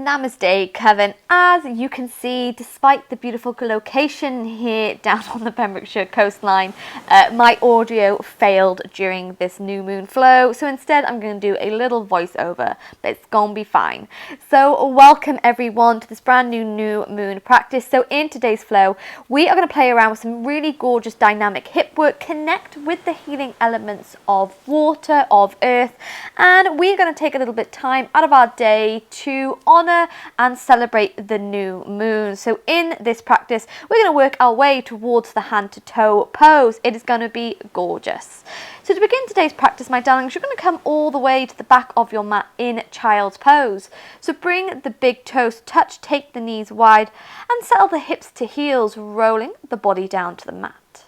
Namaste, Kevin. As you can see, despite the beautiful location here down on the Pembrokeshire coastline, my audio failed during this new moon flow, so instead I'm going to do a little voiceover, but it's going to be fine. So welcome everyone to this brand new moon practice. So in today's flow, we are going to play around with some really gorgeous dynamic hip work, connect with the healing elements of water, of earth, and we're going to take a little bit of time out of our day to honour and celebrate the new moon. So in this practice, we're going to work our way towards the hand to toe pose. It is going to be gorgeous. So to begin today's practice, my darlings, you're going to come all the way to the back of your mat in child's pose. So bring the big toes touch, take the knees wide and settle the hips to heels, rolling the body down to the mat.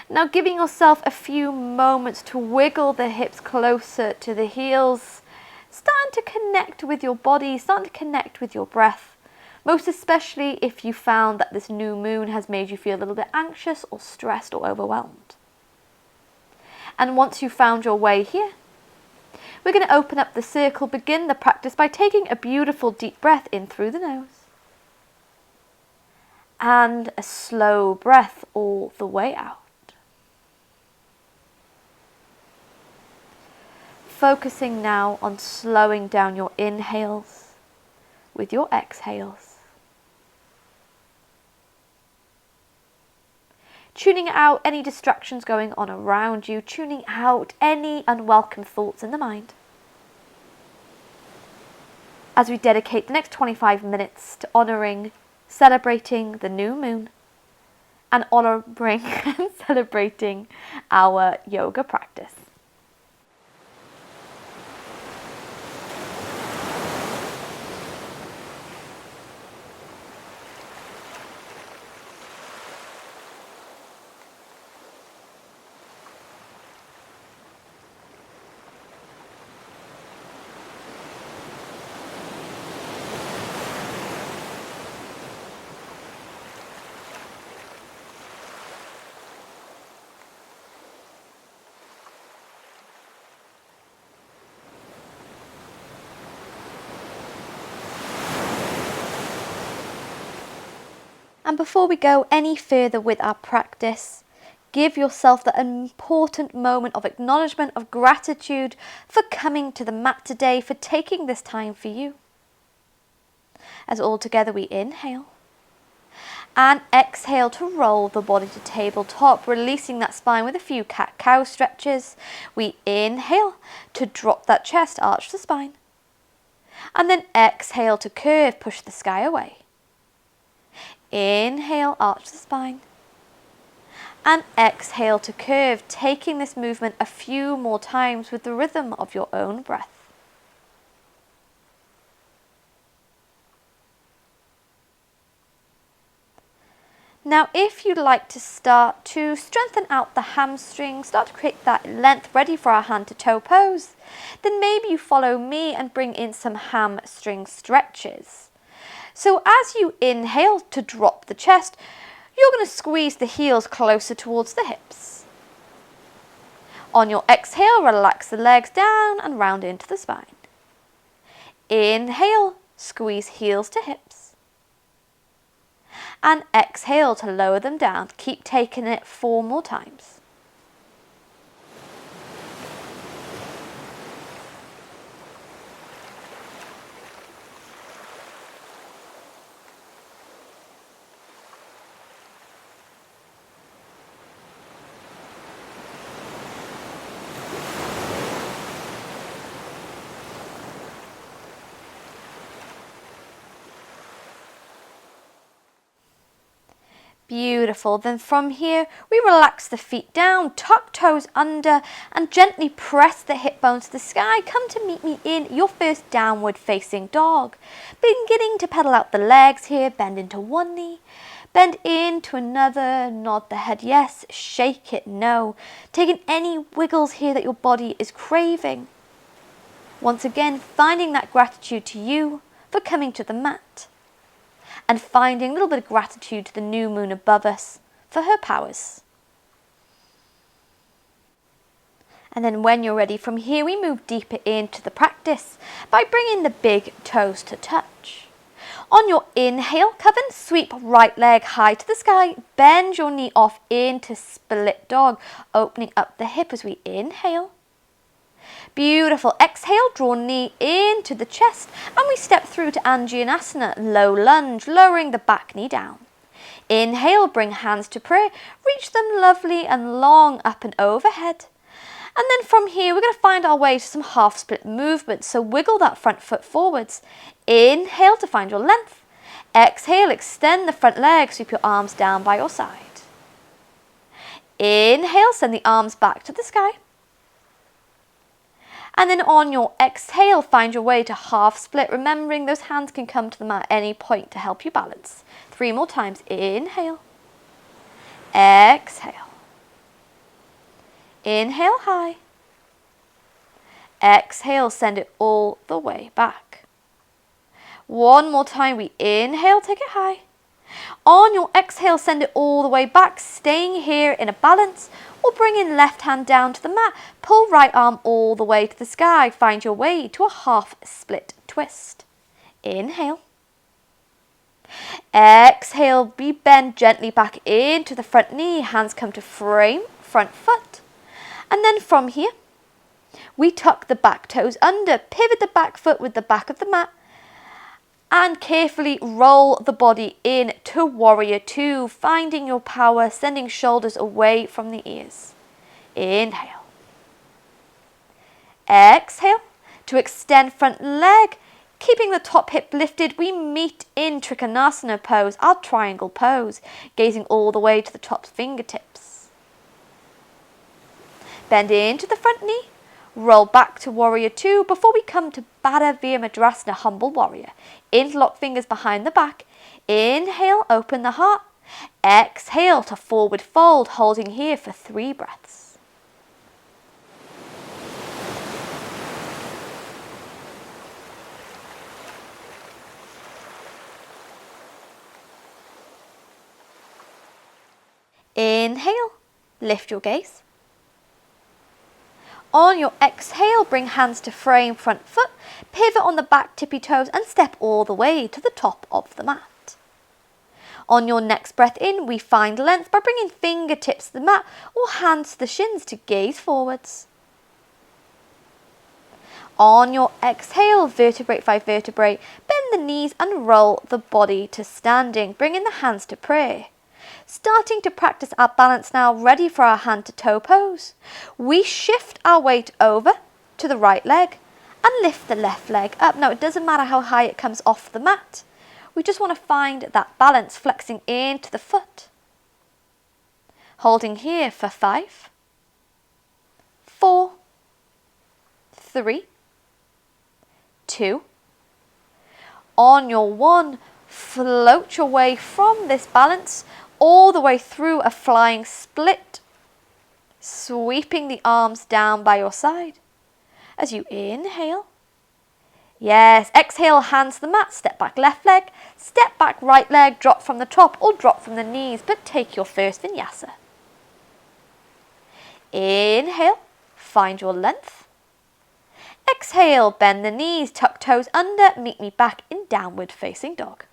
Now giving yourself a few moments to wiggle the hips closer to the heels, starting to connect with your body, starting to connect with your breath, most especially if you found that this new moon has made you feel a little bit anxious or stressed or overwhelmed. And once you've found your way here, we're going to open up the circle, begin the practice by taking a beautiful deep breath in through the nose and a slow breath all the way out. Focusing now on slowing down your inhales with your exhales. Tuning out any distractions going on around you, tuning out any unwelcome thoughts in the mind. As we dedicate the next 25 minutes to honouring, celebrating the new moon and honouring and celebrating our yoga practice. And before we go any further with our practice, give yourself that important moment of acknowledgement, of gratitude for coming to the mat today, for taking this time for you. As all together we inhale and exhale to roll the body to tabletop, releasing that spine with a few cat-cow stretches. We inhale to drop that chest, arch the spine, and then exhale to curve, push the sky away. Inhale, arch the spine, and exhale to curve, taking this movement a few more times with the rhythm of your own breath. Now, if you'd like to start to strengthen out the hamstrings, start to create that length ready for our hand to toe pose, then maybe you follow me and bring in some hamstring stretches. So as you inhale to drop the chest, you're going to squeeze the heels closer towards the hips. On your exhale, relax the legs down and round into the spine. Inhale, squeeze heels to hips. And exhale to lower them down. Keep taking it 4 more times. Beautiful. Then from here, we relax the feet down, tuck toes under, and gently press the hip bones to the sky. Come to meet me in your first downward facing dog. Beginning to pedal out the legs here, bend into one knee, bend into another, nod the head yes, shake it no. Taking any wiggles here that your body is craving. Once again, finding that gratitude to you for coming to the mat, and finding a little bit of gratitude to the new moon above us for her powers. And then when you're ready from here, we move deeper into the practice by bringing the big toes to touch. On your inhale, Coven, sweep right leg high to the sky, bend your knee off into split dog, opening up the hip as we inhale. Beautiful. Exhale, draw knee into the chest, and we step through to Anjaneyasana, low lunge, lowering the back knee down. Inhale, bring hands to prayer, reach them lovely and long up and overhead. And then from here, we're going to find our way to some half split movements. So wiggle that front foot forwards. Inhale to find your length. Exhale, extend the front leg, sweep your arms down by your side. Inhale, send the arms back to the sky. And then on your exhale, find your way to half split, remembering those hands can come to the mat at any point to help you balance. 3 more times. Inhale. Exhale. Inhale high. Exhale, send it all the way back. 1 more time. We inhale, take it high. On your exhale, send it all the way back, staying here in a balance, or bring in left hand down to the mat. Pull right arm all the way to the sky. Find your way to a half split twist. Inhale. Exhale, be bent gently back into the front knee. Hands come to frame, front foot. And then from here, we tuck the back toes under, pivot the back foot with the back of the mat, and carefully roll the body in to Warrior Two, finding your power, sending shoulders away from the ears. Inhale. Exhale to extend front leg. Keeping the top hip lifted, we meet in Trikonasana pose, our triangle pose, gazing all the way to the top fingertips. Bend into the front knee, roll back to Warrior Two before we come to Baddha Virabhadrasana, Humble Warrior. Interlock fingers behind the back. Inhale, open the heart. Exhale to forward fold, holding here for 3 breaths. Inhale, lift your gaze. On your exhale, bring hands to frame, front foot, pivot on the back tippy toes and step all the way to the top of the mat. On your next breath in, we find length by bringing fingertips to the mat or hands to the shins to gaze forwards. On your exhale, vertebrae by vertebrae, bend the knees and roll the body to standing, bringing the hands to prayer. Starting to practice our balance now, ready for our hand to toe pose. We shift our weight over to the right leg and lift the left leg up. Now it doesn't matter how high it comes off the mat. We just want to find that balance, flexing into the foot. Holding here for 5, 4, 3, 2. On your 1, float your way from this balance all the way through a flying split, sweeping the arms down by your side as you inhale. Yes, exhale, hands to the mat, step back left leg, step back right leg, drop from the top or drop from the knees, but take your first vinyasa. Inhale, find your length. Exhale, bend the knees, tuck toes under, meet me back in downward facing dog.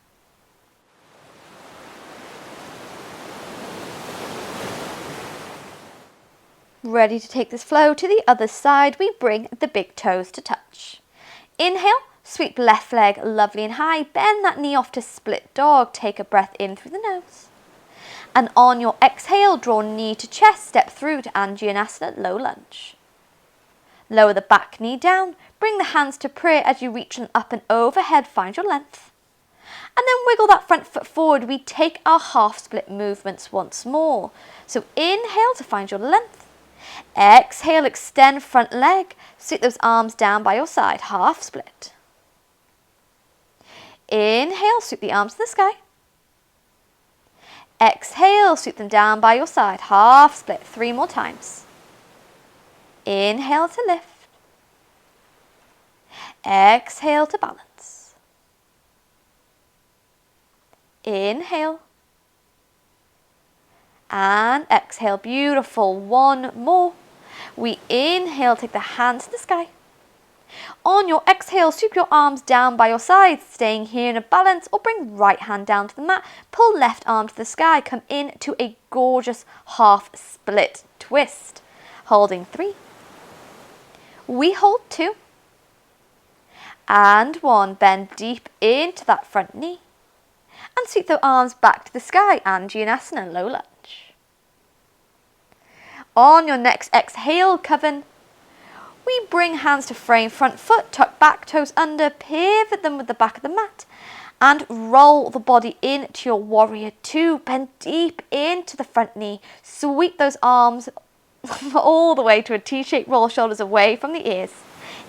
Ready to take this flow to the other side, we bring the big toes to touch. Inhale, sweep left leg lovely and high, bend that knee off to split dog, take a breath in through the nose. And on your exhale, draw knee to chest, step through to Anjaneyasana, low lunge. Lower the back knee down, bring the hands to prayer as you reach them up and overhead, find your length. And then wiggle that front foot forward, we take our half split movements once more. So inhale to find your length. Exhale, extend front leg, sweep those arms down by your side, half split. Inhale, sweep the arms to the sky. Exhale, sweep them down by your side, half split, 3 more times. Inhale to lift. Exhale to balance. Inhale. And exhale, beautiful. 1 more. We inhale, take the hands to the sky. On your exhale, sweep your arms down by your sides, staying here in a balance, or bring right hand down to the mat. Pull left arm to the sky. Come into a gorgeous half split twist. Holding 3. We hold 2. And 1. Bend deep into that front knee. And sweep the arms back to the sky. Anjaneyasana, low lunge. On your next exhale, Coven, we bring hands to frame, front foot, tuck back, toes under, pivot them with the back of the mat, and roll the body into your warrior 2. Bend deep into the front knee. Sweep those arms all the way to a T-shaped roll, shoulders away from the ears.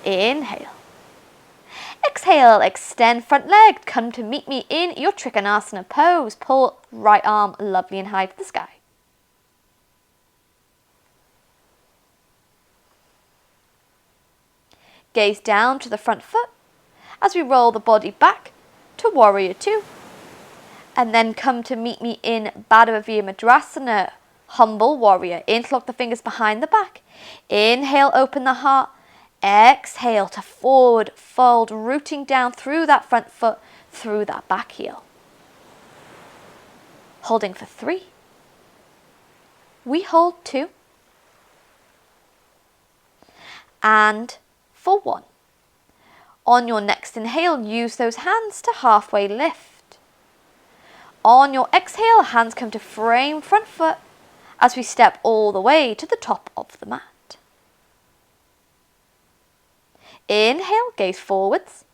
Inhale. Exhale, extend front leg. Come to meet me in your Trikonasana pose. Pull right arm lovely and high to the sky. Gaze down to the front foot as we roll the body back to warrior 2. And then come to meet me in Baddha Madrasana, humble warrior. Interlock the fingers behind the back. Inhale, open the heart. Exhale to forward fold, rooting down through that front foot, through that back heel. Holding for 3. We hold 2. And for 1. On your next inhale, use those hands to halfway lift. On your exhale, hands come to frame front foot as we step all the way to the top of the mat. Inhale, gaze forwards.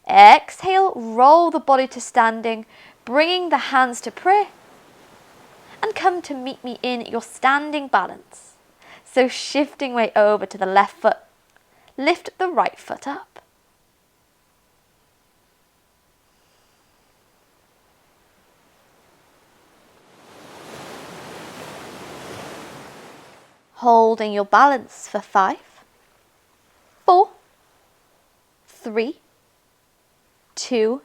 Exhale, roll the body to standing, bringing the hands to prayer. And come to meet me in your standing balance. So shifting way over to the left foot. Lift the right foot up. Holding your balance for 5, 4, 3, 2,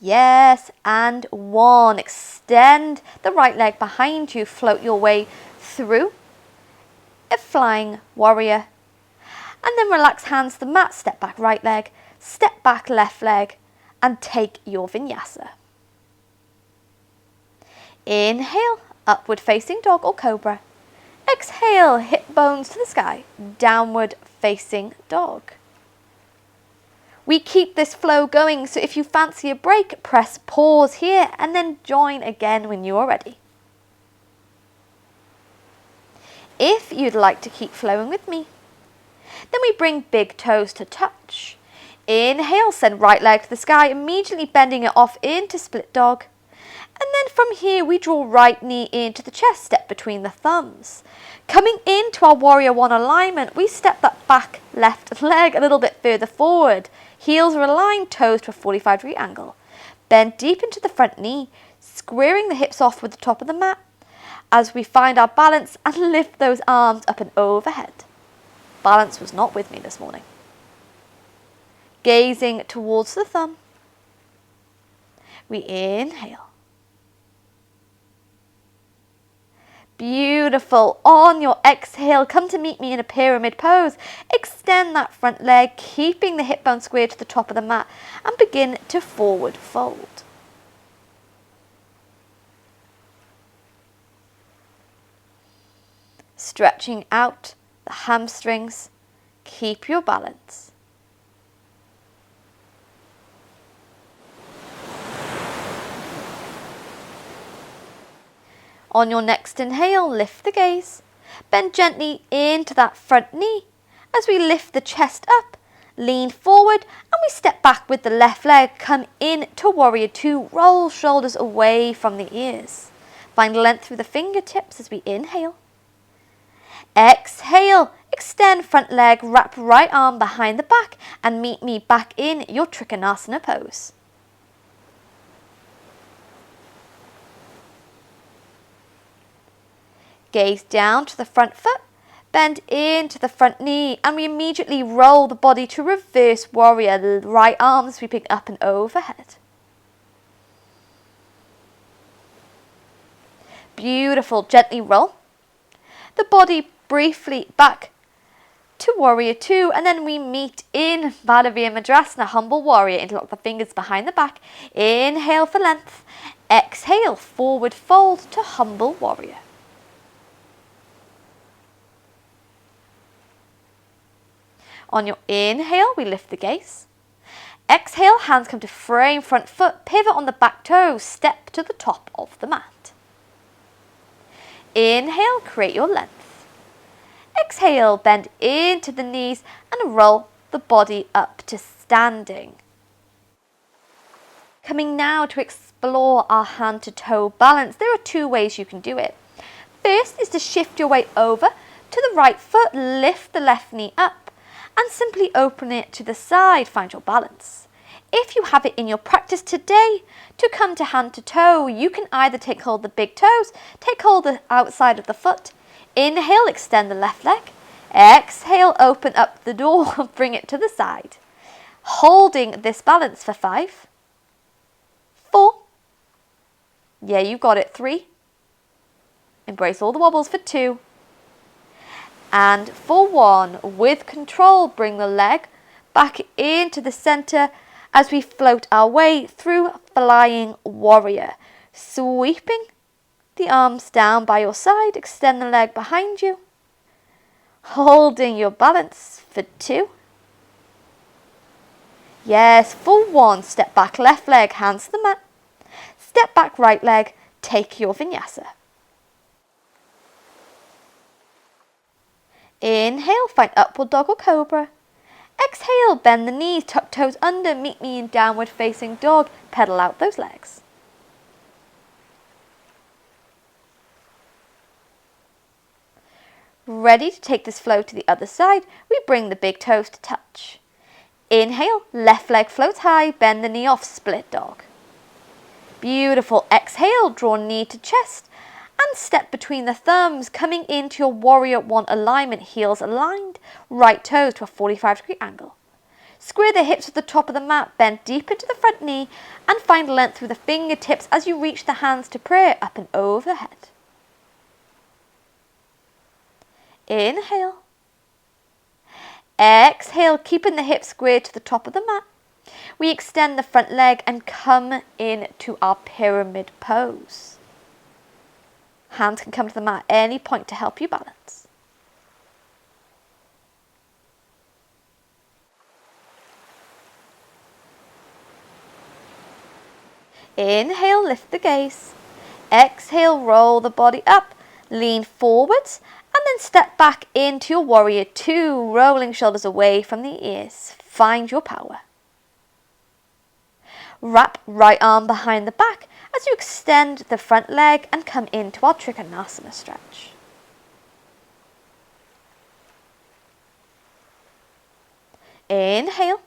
yes, and 1. Extend the right leg behind you. Float your way through a flying warrior. And then relax hands to the mat, step back right leg, step back left leg, and take your vinyasa. Inhale, upward facing dog or cobra. Exhale, hip bones to the sky, downward facing dog. We keep this flow going, so if you fancy a break, press pause here and then join again when you are ready. If you'd like to keep flowing with me, then we bring big toes to touch. Inhale, send right leg to the sky, immediately bending it off into split dog. And then from here, we draw right knee into the chest, step between the thumbs. Coming into our warrior 1 alignment, we step that back left leg a little bit further forward. Heels are aligned, toes to a 45-degree angle. Bend deep into the front knee, squaring the hips off with the top of the mat as we find our balance and lift those arms up and overhead. Balance was not with me this morning. Gazing towards the thumb, we inhale. Beautiful. On your exhale, come to meet me in a pyramid pose. Extend that front leg, keeping the hip bone squared to the top of the mat, and begin to forward fold. Stretching out the hamstrings. Keep your balance. On your next inhale, lift the gaze. Bend gently into that front knee as we lift the chest up, lean forward, and we step back with the left leg. Come in to warrior 2, roll shoulders away from the ears. Find length through the fingertips as we inhale. Exhale, extend front leg, wrap right arm behind the back, and meet me back in your Trikonasana pose. Gaze down to the front foot, bend into the front knee, and we immediately roll the body to reverse warrior, the right arm sweeping up and overhead. Beautiful, gently roll the body briefly back to warrior two, and then we meet in Baddha Virabhadrasana, humble warrior. Interlock the fingers behind the back. Inhale for length. Exhale, forward fold to humble warrior. On your inhale, we lift the gaze. Exhale, hands come to frame front foot, pivot on the back toes, step to the top of the mat. Inhale, create your length. Exhale, bend into the knees and roll the body up to standing. Coming now to explore our hand to toe balance. There are two ways you can do it. First is to shift your weight over to the right foot, lift the left knee up and simply open it to the side, find your balance. If you have it in your practice today to come to hand to toe, you can either take hold of the big toes, take hold of the outside of the foot. Inhale, extend the left leg. Exhale, open up the door, bring it to the side. Holding this balance for 5, 4, yeah, you got it, 3, embrace all the wobbles for 2, and for 1, with control, bring the leg back into the center as we float our way through flying warrior. Sweeping the arms down by your side, extend the leg behind you, holding your balance for 2. Yes, for 1, step back left leg, hands to the mat. Step back right leg, take your vinyasa. Inhale, find upward dog or cobra. Exhale, bend the knees, tuck toes under, meet me in downward facing dog, pedal out those legs. Ready to take this flow to the other side, we bring the big toes to touch. Inhale, left leg floats high, bend the knee off, split dog. Beautiful. Exhale, draw knee to chest and step between the thumbs, coming into your warrior 1 alignment, heels aligned, right toes to a 45-degree angle. Square the hips with the top of the mat, bend deep into the front knee and find length through the fingertips as you reach the hands to prayer, up and overhead. Inhale. Exhale, keeping the hips squared to the top of the mat. We extend the front leg and come into our pyramid pose. Hands can come to the mat at any point to help you balance. Inhale, lift the gaze. Exhale, roll the body up, lean forwards, and then step back into your warrior 2, rolling shoulders away from the ears. Find your power. Wrap right arm behind the back as you extend the front leg and come into our Trikonasana stretch. Inhale.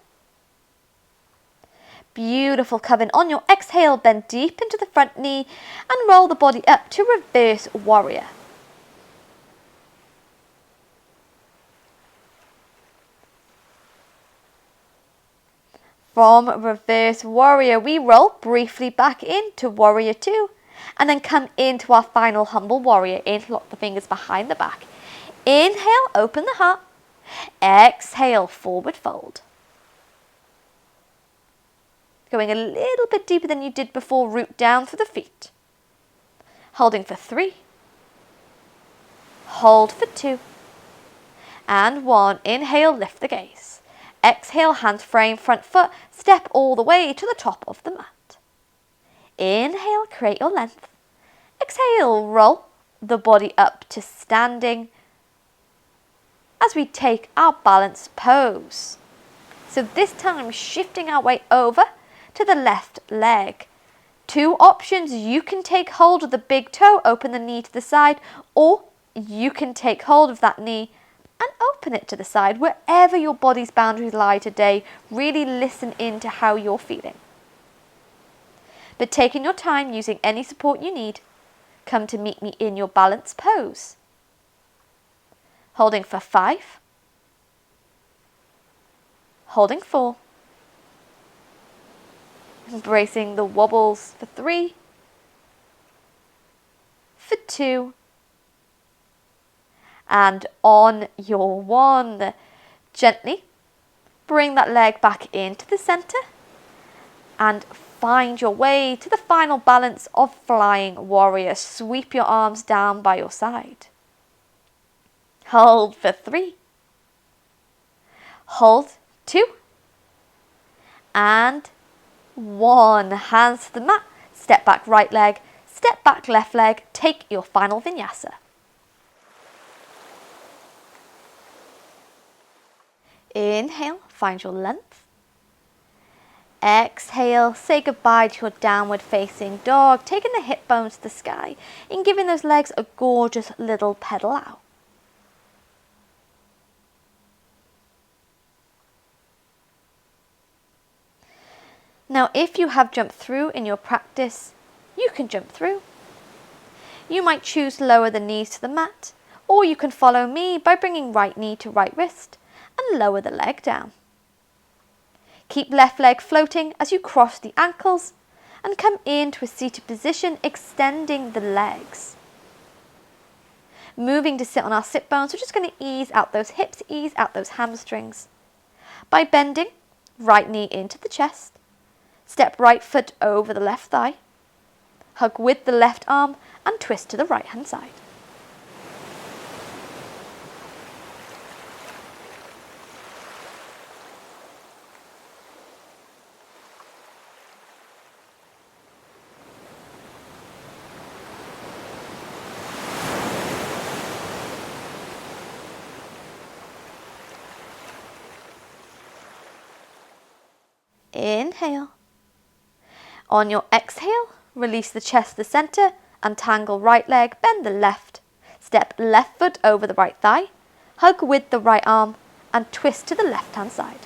Beautiful. Coming on your exhale, bend deep into the front knee and roll the body up to reverse warrior. From reverse warrior, we roll briefly back into warrior 2 and then come into our final humble warrior. Interlock the fingers behind the back. Inhale, open the heart. Exhale, forward fold. Going a little bit deeper than you did before, root down through the feet. Holding for 3. Hold for 2. And 1. Inhale, lift the gaze. Exhale, hands frame front foot, step all the way to the top of the mat. Inhale, create your length. Exhale, roll the body up to standing as we take our balanced pose. So this time, shifting our weight over to the left leg. 2 options. You can take hold of the big toe, open the knee to the side, or you can take hold of that knee and open it to the side. Wherever your body's boundaries lie today, really listen into how you're feeling. But taking your time, using any support you need, come to meet me in your balanced pose. Holding for 5. Holding 4. Embracing the wobbles for 3. For 2. And on your one, gently bring that leg back into the center and find your way to the final balance of Flying Warrior. Sweep your arms down by your side. Hold for 3. Hold 2. And 1. Hands to the mat. Step back right leg. Step back left leg. Take your final vinyasa. Inhale, find your length. Exhale, say goodbye to your downward facing dog, taking the hip bones to the sky and giving those legs a gorgeous little pedal out. Now, if you have jumped through in your practice, you can jump through. You might choose to lower the knees to the mat, or you can follow me by bringing right knee to right wrist and lower the leg down. Keep left leg floating as you cross the ankles and come into a seated position, extending the legs. Moving to sit on our sit bones, we're just going to ease out those hips, ease out those hamstrings. By bending, right knee into the chest, step right foot over the left thigh, hug with the left arm and twist to the right hand side. Inhale. On your exhale, release the chest to the center and tangle right leg, bend the left. Step left foot over the right thigh, hug with the right arm and twist to the left hand side.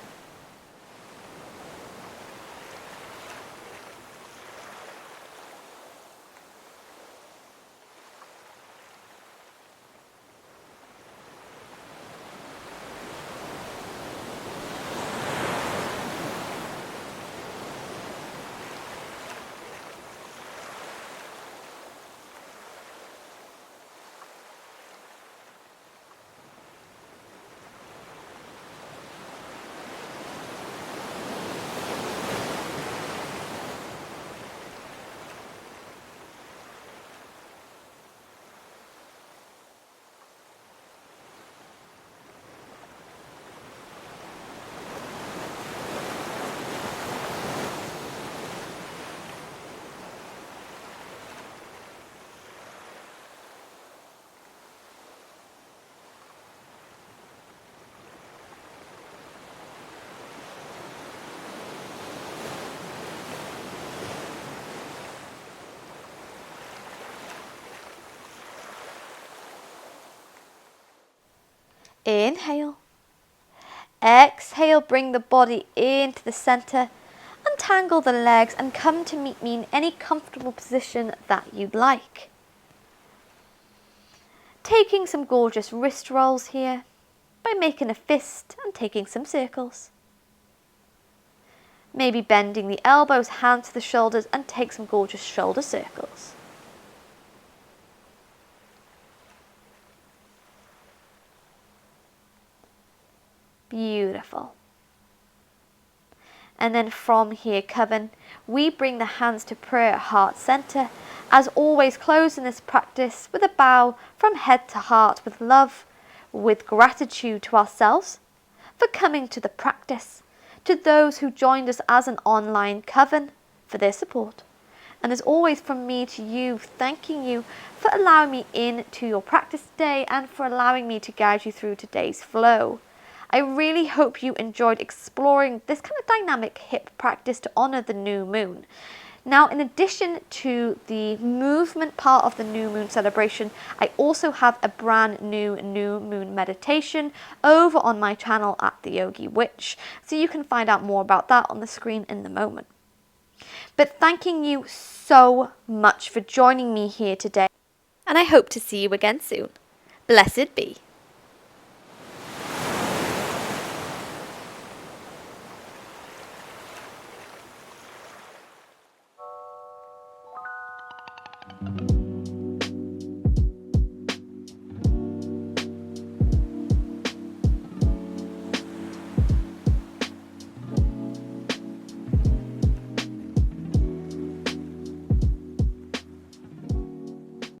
Inhale. Exhale, bring the body into the center, untangle the legs and come to meet me in any comfortable position that you'd like. Taking some gorgeous wrist rolls here by making a fist and taking some circles. Maybe bending the elbows, hands to the shoulders and take some gorgeous shoulder circles. Beautiful. And then from here, Coven, we bring the hands to prayer heart center. As always, closing this practice with a bow from head to heart with love, with gratitude to ourselves for coming to the practice, to those who joined us as an online Coven for their support. And as always, from me to you, thanking you for allowing me into your practice today and for allowing me to guide you through today's flow. I really hope you enjoyed exploring this kind of dynamic hip practice to honor the new moon. Now, in addition to the movement part of the new moon celebration, I also have a brand new moon meditation over on my channel at The Yogi Witch. So you can find out more about that on the screen in a moment. But thanking you so much for joining me here today. And I hope to see you again soon. Blessed be.